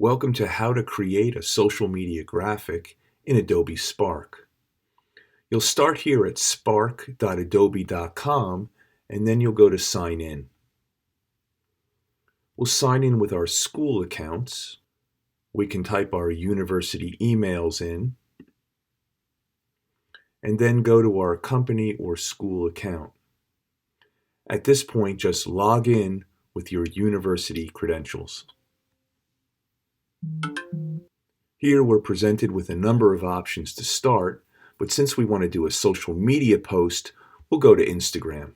Welcome to how to create a social media graphic in Adobe Spark. You'll start here at spark.adobe.com and then you'll go to sign in. We'll sign in with our school accounts. We can type our university emails in and then go to our company or school account. At this point, just log in with your university credentials. Here we're presented with a number of options to start, but since we want to do a social media post, we'll go to Instagram.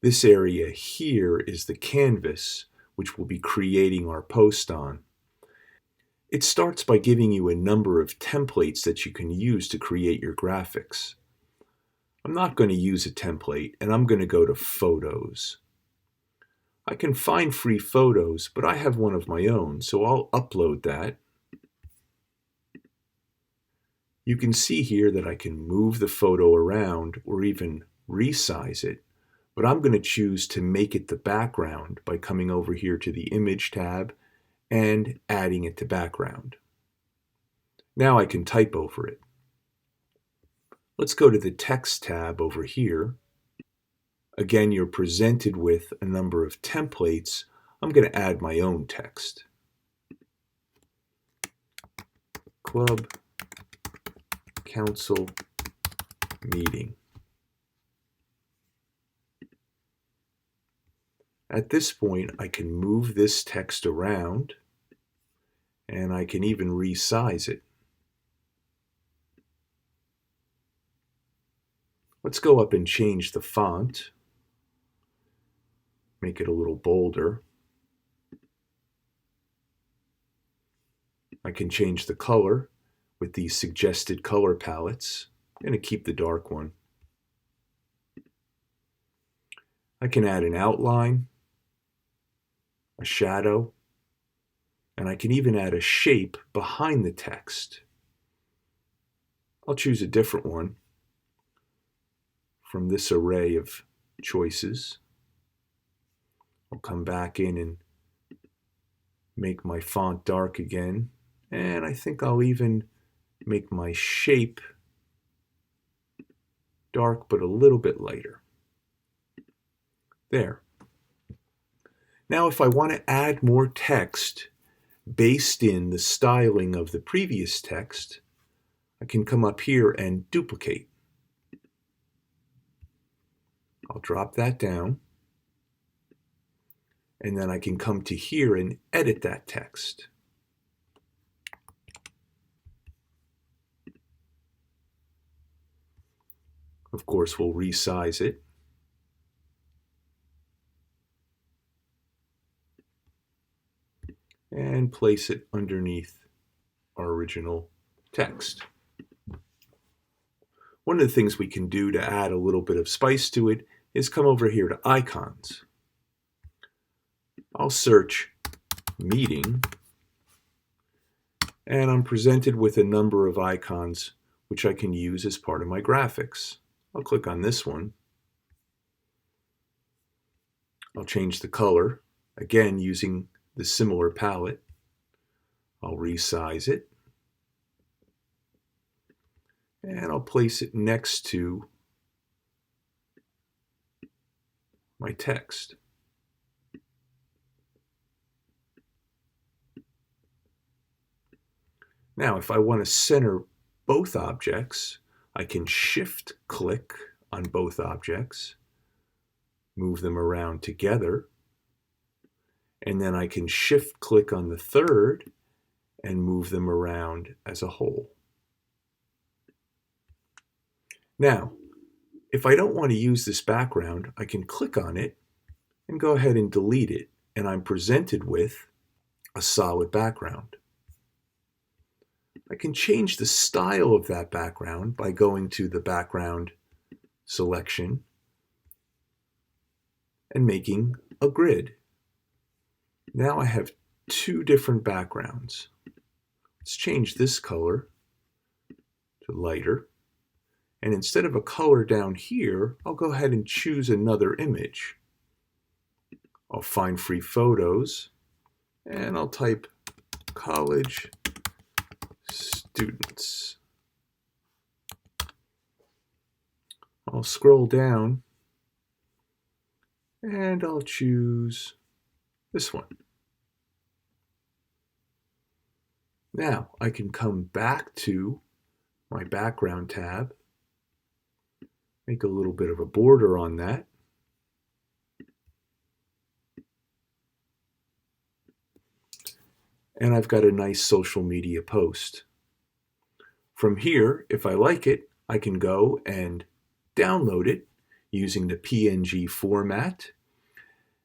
This area here is the canvas, which we'll be creating our post on. It starts by giving you a number of templates that you can use to create your graphics. I'm not going to use a template, and I'm going to go to Photos. I can find free photos, but I have one of my own, so I'll upload that. You can see here that I can move the photo around or even resize it, but I'm going to choose to make it the background by coming over here to the Image tab and adding it to background. Now I can type over it. Let's go to the Text tab over here. Again, you're presented with a number of templates. I'm going to add my own text. Club Council Meeting. At this point, I can move this text around and I can even resize it. Let's go up and change the font. Make it a little bolder. I can change the color with these suggested color palettes. I'm going to keep the dark one. I can add an outline, a shadow, and I can even add a shape behind the text. I'll choose a different one from this array of choices. I'll come back in and make my font dark again, and I think I'll even make my shape dark but a little bit lighter. There. Now if I want to add more text based in the styling of the previous text, I can come up here and duplicate. I'll drop that down. And then I can come to here and edit that text. Of course, we'll resize it. And place it underneath our original text. One of the things we can do to add a little bit of spice to it is come over here to icons. I'll search meeting, and I'm presented with a number of icons which I can use as part of my graphics. I'll click on this one. I'll change the color, again using the similar palette. I'll resize it, and I'll place it next to my text. Now, if I want to center both objects, I can shift-click on both objects, move them around together, and then I can shift-click on the third and move them around as a whole. Now, if I don't want to use this background, I can click on it and go ahead and delete it, and I'm presented with a solid background. I can change the style of that background by going to the background selection and making a grid. Now I have two different backgrounds. Let's change this color to lighter. And instead of a color down here, I'll go ahead and choose another image. I'll find free photos and I'll type college students. I'll scroll down and I'll choose this one. Now I can come back to my background tab, make a little bit of a border on that. And I've got a nice social media post. From here, if I like it, I can go and download it using the PNG format.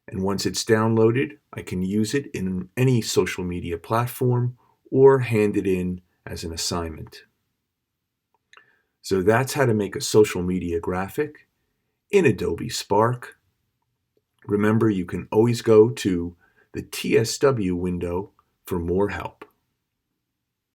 And once it's downloaded, I can use it in any social media platform or hand it in as an assignment. So that's how to make a social media graphic in Adobe Spark. Remember, you can always go to the TSW window for more help.